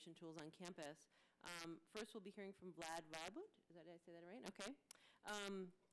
collaboration tools on campus. First, we'll be hearing from Vlad Wielbut. Did I say that right? Okay.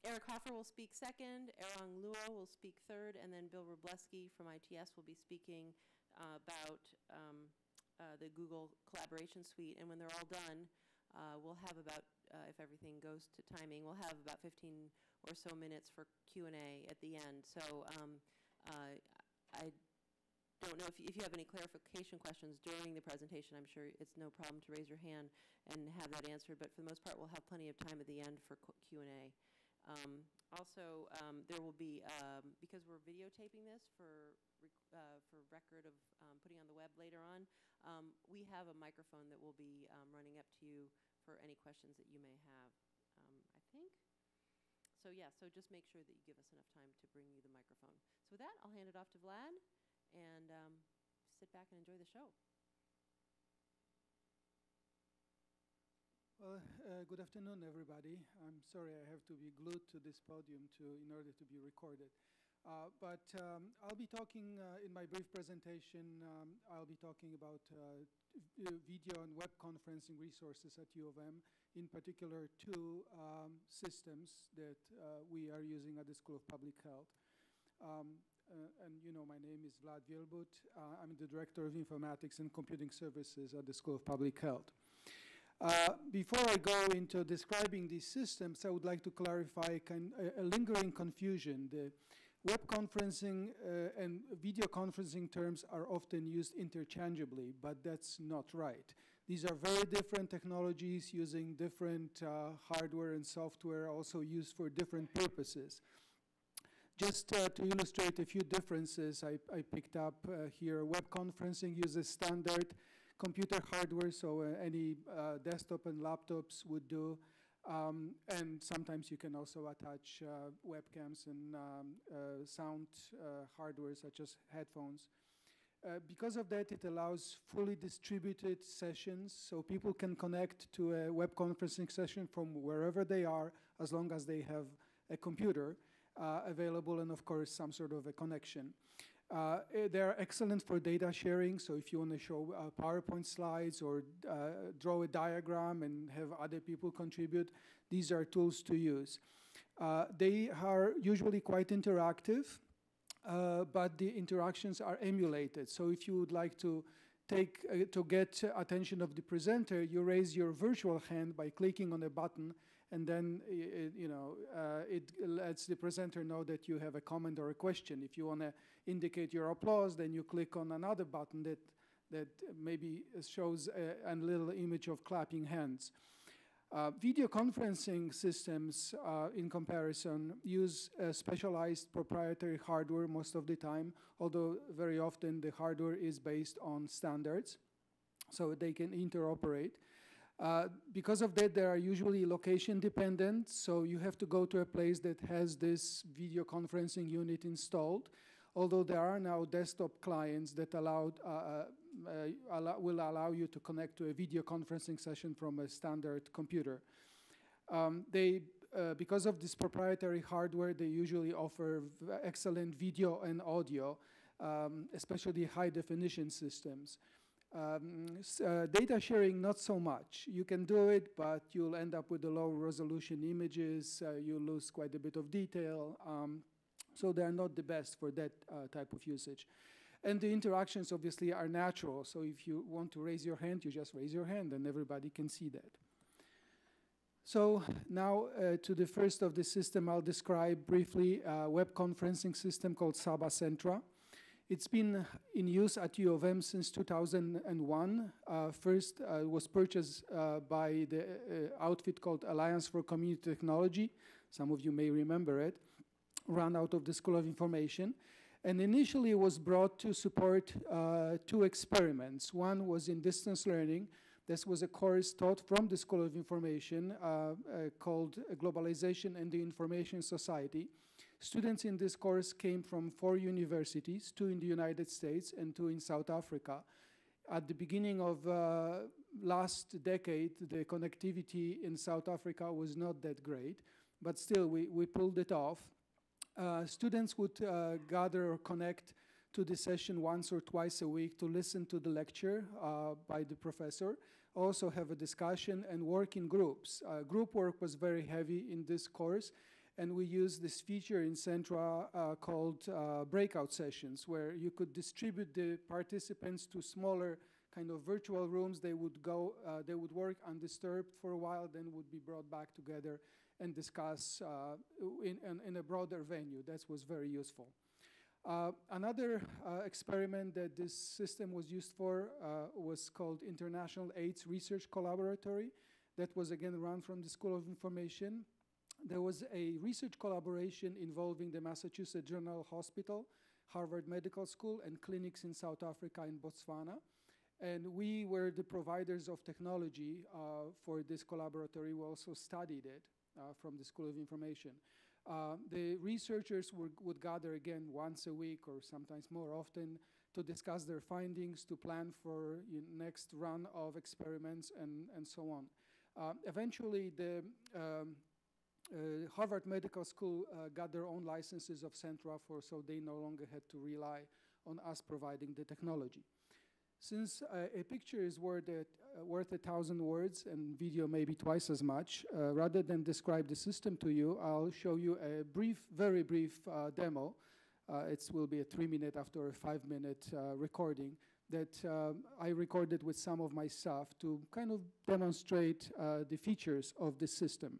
Eric Hoffer will speak second. Erong Luo will speak third. And then Bill Robleski from ITS will be speaking about the Google Collaboration Suite. And when they're all done, we'll have about, if everything goes to timing, we'll have about 15 or so minutes for Q&A at the end. So I don't know if you have any clarification questions during the presentation. I'm sure it's no problem to raise your hand and have that answered. But for the most part, we'll have plenty of time at the end for Q&A. Also, there will be, because we're videotaping this for record of putting on the web later on, we have a microphone that will be running up to you for any questions that you may have, I think. So yeah, so just make sure that you give us enough time to bring you the microphone. So with that, I'll hand it off to Vlad and sit back and enjoy the show. Well, good afternoon, everybody. I'm sorry I have to be glued to this podium in order to be recorded. But I'll be talking in my brief presentation, I'll be talking about video and web conferencing resources at U of M, in particular two systems that we are using at the School of Public Health. And you know, my name is Vlad Wielbut. I'm the Director of Informatics and Computing Services at the School of Public Health. Before I go into describing these systems, I would like to clarify a lingering confusion. The web conferencing and video conferencing terms are often used interchangeably, but that's not right. These are very different technologies using different hardware and software, also used for different purposes. Just to illustrate a few differences I picked up here, web conferencing uses standard computer hardware, so any desktop and laptops would do. And sometimes you can also attach webcams and sound hardware such as headphones. Because of that, it allows fully distributed sessions, so people can connect to a web conferencing session from wherever they are, as long as they have a computer available and, of course, some sort of a connection. They're excellent for data sharing, so if you want to show PowerPoint slides or draw a diagram and have other people contribute, these are tools to use. They are usually quite interactive, but the interactions are emulated. So if you would like to get attention of the presenter, you raise your virtual hand by clicking on a button, and then it lets the presenter know that you have a comment or a question. If you want to indicate your applause, then you click on another button that maybe shows a little image of clapping hands. Video conferencing systems, in comparison, use specialized proprietary hardware most of the time, although very often the hardware is based on standards, so they can interoperate. Because of that, they are usually location dependent, so you have to go to a place that has this video conferencing unit installed, although there are now desktop clients that will allow you to connect to a video conferencing session from a standard computer. Because of this proprietary hardware, they usually offer excellent video and audio, especially high-definition systems. Data sharing, not so much. You can do it, but you'll end up with the low-resolution images. You'll lose quite a bit of detail. So they're not the best for that type of usage. And the interactions, obviously, are natural. So if you want to raise your hand, you just raise your hand, and everybody can see that. So now to the first of the system, I'll describe briefly a web conferencing system called Saba Centra. It's been in use at U of M since 2001. First, it was purchased by the outfit called Alliance for Community Technology. Some of you may remember it. Run out of the School of Information. And initially, it was brought to support two experiments. One was in distance learning. This was a course taught from the School of Information called Globalization and the Information Society. Students in this course came from 4 universities, 2 in the United States and 2 in South Africa. At the beginning of last decade, the connectivity in South Africa was not that great, but still we pulled it off. Students would gather or connect to the session once or twice a week to listen to the lecture by the professor, also have a discussion and work in groups. Group work was very heavy in this course, and we used this feature in Centra called breakout sessions, where you could distribute the participants to smaller kind of virtual rooms. They would go, they would work undisturbed for a while, then would be brought back together and discuss in a broader venue. That was very useful. Another experiment that this system was used for was called International AIDS Research Collaboratory. That was again run from the School of Information. There was a research collaboration involving the Massachusetts General Hospital, Harvard Medical School, and clinics in South Africa and Botswana. And we were the providers of technology for this collaboratory. We also studied it from the School of Information. The researchers would gather again once a week or sometimes more often to discuss their findings, to plan for next run of experiments and so on. Eventually, the Harvard Medical School got their own licenses of Centra, so they no longer had to rely on us providing the technology. Since a picture is worth 1,000 words and video maybe twice as much, rather than describe the system to you, I'll show you a brief, very brief demo. It will be a 3-minute after a 5-minute recording that I recorded with some of my staff to kind of demonstrate the features of the system.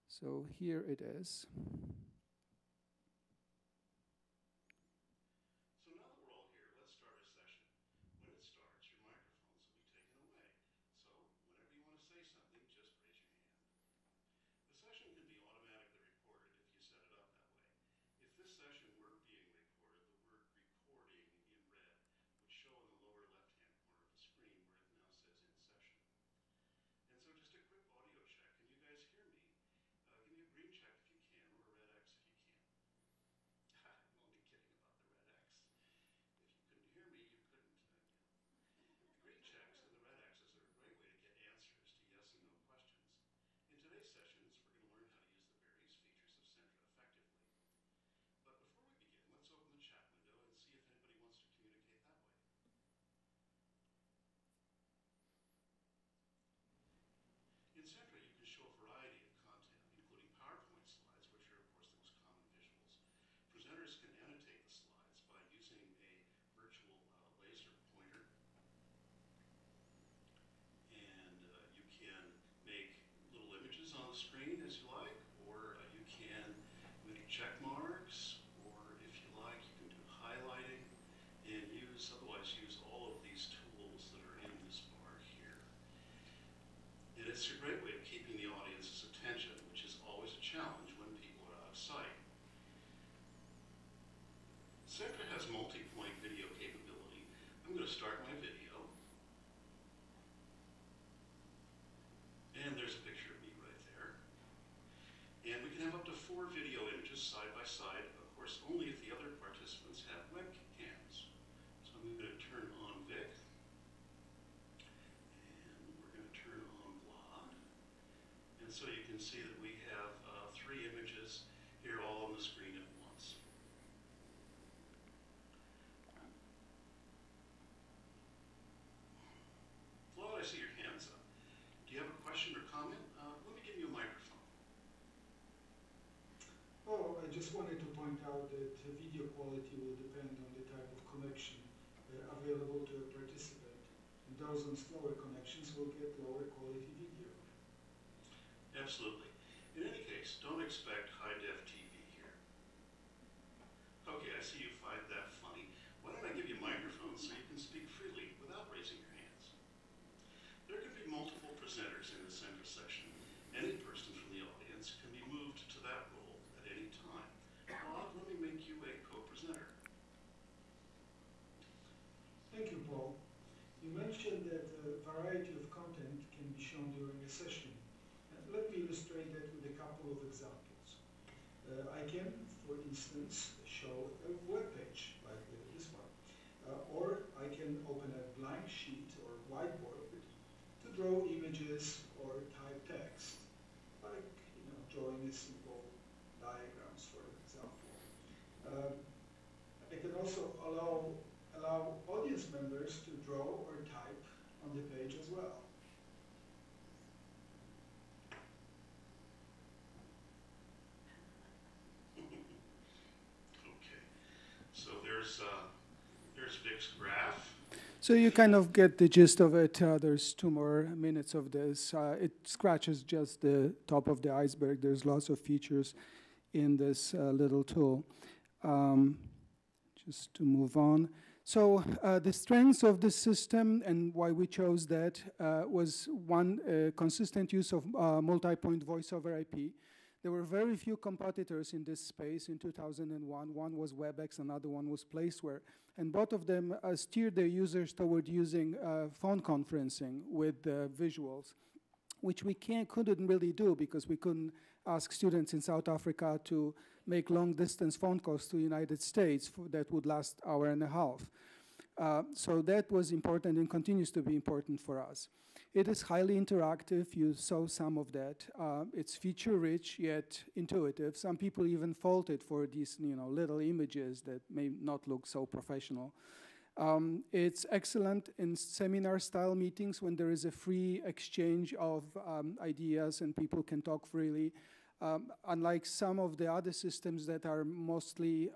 So here it is. In Centra, you can show a variety of content, including PowerPoint slides, which are, of course, the most common visuals. Presenters can annotate the slides by using a virtual laser pointer. And you can make little images on the screen as you like, or you can make check marks, or if you like, you can do highlighting, and otherwise use all of these tools that are in this bar here. And it's a great way of keeping the audience's attention, which is always a challenge when people are out of sight. Centra has multi-point video capability. I'm going to start my video. And there's a picture of me right there. And we can have up to 4 video images side by side, of course, only if the other participants have webcams. So I'm going to turn on Vic. So you can see that we have 3 images here all on the screen at once. Vlad, I see your hands up. Do you have a question or comment? Let me give you a microphone. Oh, I just wanted to point out that video quality will depend on the type of connection available to a participant. And those on slower connections will get lower quality video. Absolutely. In any case, don't expect high-def TV here. Okay, I see you find that funny. Why don't I give you a microphone so you can speak freely without raising your hands? There can be multiple presenters in the Centra session. Any person from the audience can be moved to that role at any time. Vlad, let me make you a co-presenter. Thank you, Paul. You mentioned that a variety of content can be shown during a session. Let me illustrate that with a couple of examples. I can, for instance, show a web page like this one. Or I can open a blank sheet or whiteboard to draw images or type text, like drawing a simple diagrams, for example. I can also allow allow audience members to draw or type on the page as well. Okay, so there's Vic's graph. So you kind of get the gist of it. There's 2 more minutes of this. It scratches just the top of the iceberg. There's lots of features in this little tool. Just to move on. So the strengths of this system and why we chose that was one, consistent use of multi-point voice over IP. There were very few competitors in this space in 2001. One was WebEx, another one was Placeware. And both of them steered their users toward using phone conferencing with visuals, which we couldn't really do because we couldn't ask students in South Africa to make long-distance phone calls to the United States that would last an hour and a half. So that was important and continues to be important for us. It is highly interactive. You saw some of that. It's feature-rich yet intuitive. Some people even fault it for these, little images that may not look so professional. It's excellent in seminar-style meetings when there is a free exchange of ideas and people can talk freely. Unlike some of the other systems that are mostly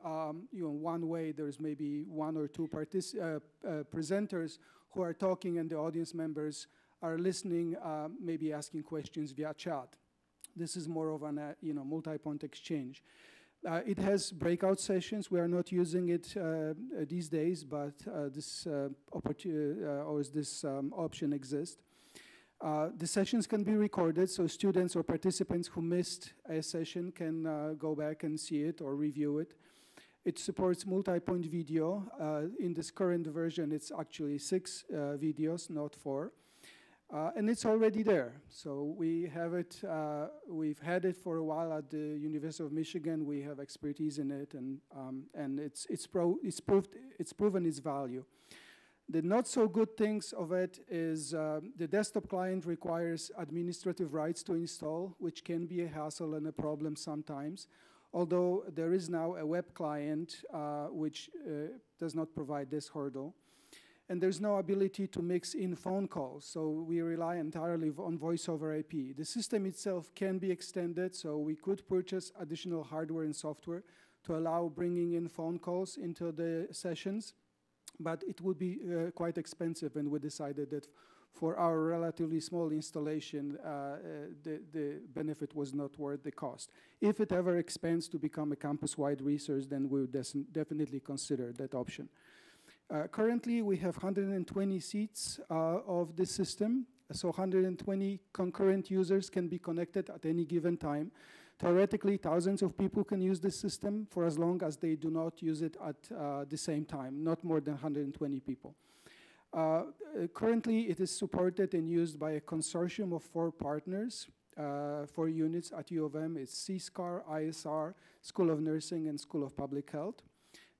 one way, there's maybe 1 or 2 presenters who are talking and the audience members are listening, maybe asking questions via chat. This is more of an multi-point exchange. It has breakout sessions. We are not using it these days, but this option exists. The sessions can be recorded, so students or participants who missed a session can go back and see it or review it. It supports multi-point video. In this current version, it's actually 6 videos, not 4. And it's already there. So we have it, we've had it for a while at the University of Michigan. We have expertise in it, and it's proven its value. The not so good things of it is the desktop client requires administrative rights to install, which can be a hassle and a problem sometimes. Although there is now a web client which does not provide this hurdle. And there's no ability to mix in phone calls, so we rely entirely on voice over IP. The system itself can be extended, so we could purchase additional hardware and software to allow bringing in phone calls into the sessions, but it would be quite expensive, and we decided that for our relatively small installation, the benefit was not worth the cost. If it ever expands to become a campus-wide resource, then we would definitely consider that option. Currently, we have 120 seats of the system, so 120 concurrent users can be connected at any given time. Theoretically, thousands of people can use this system for as long as they do not use it at the same time, not more than 120 people. Currently, it is supported and used by a consortium of 4 partners, 4 units at U of M. It's CSCAR, ISR, School of Nursing, and School of Public Health.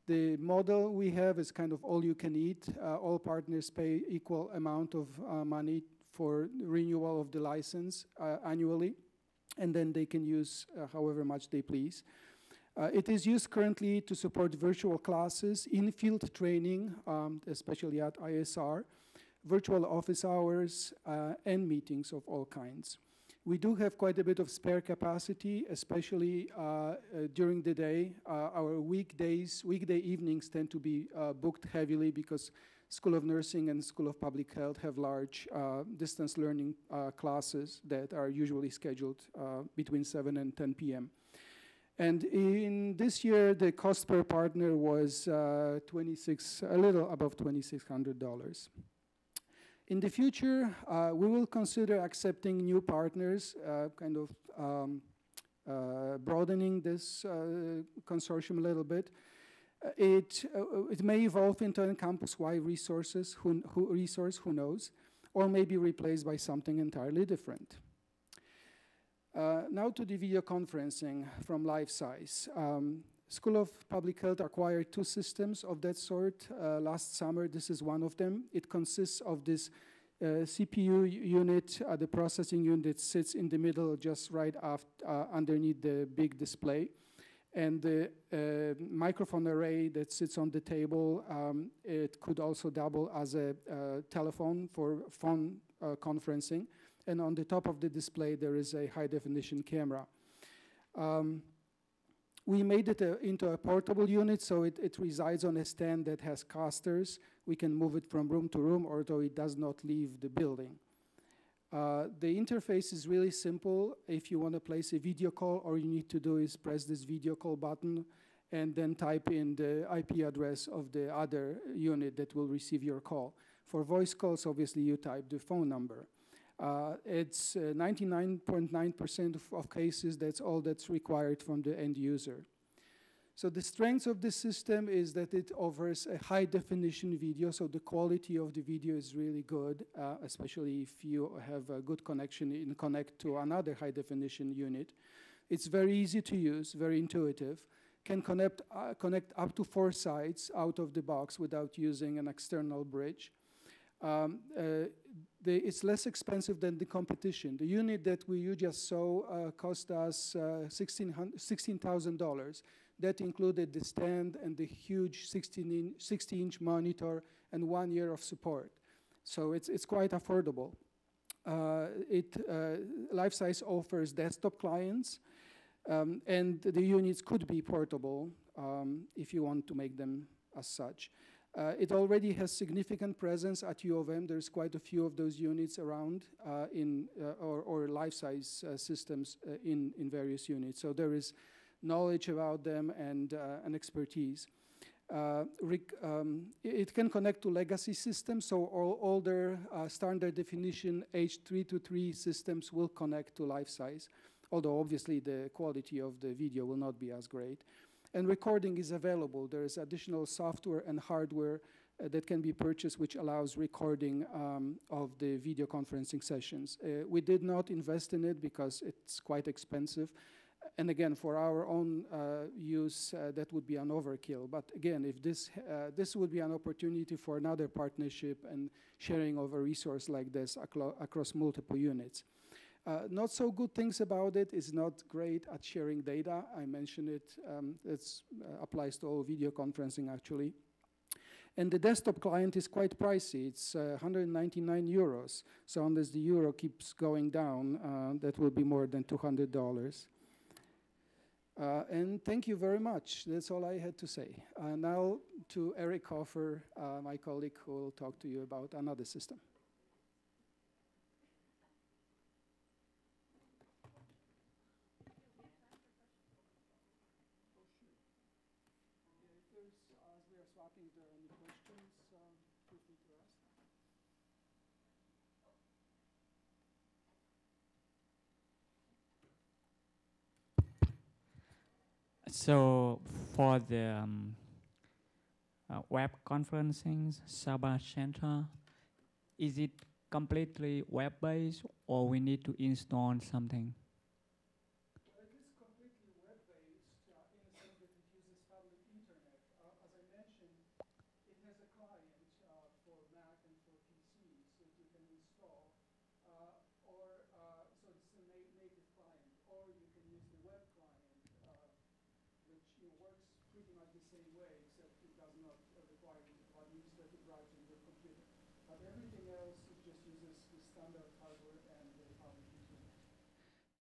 The model we have is kind of all you can eat. All partners pay equal amount of money for renewal of the license annually, and then they can use however much they please. It is used currently to support virtual classes, in-field training, especially at ISR, virtual office hours, and meetings of all kinds. We do have quite a bit of spare capacity, especially during the day. Our weekday evenings tend to be booked heavily because School of Nursing and School of Public Health have large distance learning classes that are usually scheduled between 7 and 10 p.m. And in this year, the cost per partner was a little above $2,600. In the future, we will consider accepting new partners, broadening this consortium a little bit. It may evolve into a campus-wide resource, who knows, or may be replaced by something entirely different. Now to the video conferencing from Lifesize. School of Public Health acquired 2 systems of that sort last summer. This is one of them. It consists of this CPU unit, the processing unit sits in the middle just right underneath the big display. And the microphone array that sits on the table, it could also double as a telephone for phone conferencing. And on the top of the display, there is a high-definition camera. We made it into a portable unit, so it resides on a stand that has casters. We can move it from room to room, although it does not leave the building. The interface is really simple. If you want to place a video call, all you need to do is press this video call button and then type in the IP address of the other unit that will receive your call. For voice calls, obviously, you type the phone number. It's 99.9% of cases, that's all that's required from the end user. So the strength of this system is that it offers a high-definition video, so the quality of the video is really good, especially if you have a good connection and connect to another high-definition unit. It's very easy to use, very intuitive, can connect up to 4 sites out of the box without using an external bridge. It's less expensive than the competition. The unit that you just saw cost us $16,000. That included the stand and the huge 60-inch monitor and 1 year of support. So it's quite affordable. Lifesize offers desktop clients, and the units could be portable if you want to make them as such. It already has significant presence at U of M. There's quite a few of those units around or life-size systems in various units. So there is knowledge about them and expertise. It can connect to legacy systems, so all older standard definition H323 systems will connect to life-size, although obviously the quality of the video will not be as great. And recording is available. There is additional software and hardware that can be purchased, which allows recording of the video conferencing sessions. We did not invest in it because it's quite expensive. And again, for our own use, that would be an overkill. But again, if this would be an opportunity for another partnership and sharing of a resource like this across multiple units. Not so good things about it. It's not great at sharing data. I mentioned it. It applies to all video conferencing, actually. And the desktop client is quite pricey. It's 199 euros. So unless the euro keeps going down, that will be more than $200. And thank you very much. That's all I had to say. Now to Eric Hofer, my colleague, who will talk to you about another system. As we are swapping, if there are any questions, feel free to ask. So for the web conferencing, Sabah Center, is it completely web-based or we need to install something? It is completely web-based in the sense that it uses public internet. As I mentioned, it has a client for Mac and for PCs that you can install, so it's a native client, or you can use the web client, which works pretty much the same way, except it does not require administrative rights on your computer. But everything else, it just uses the standard hardware.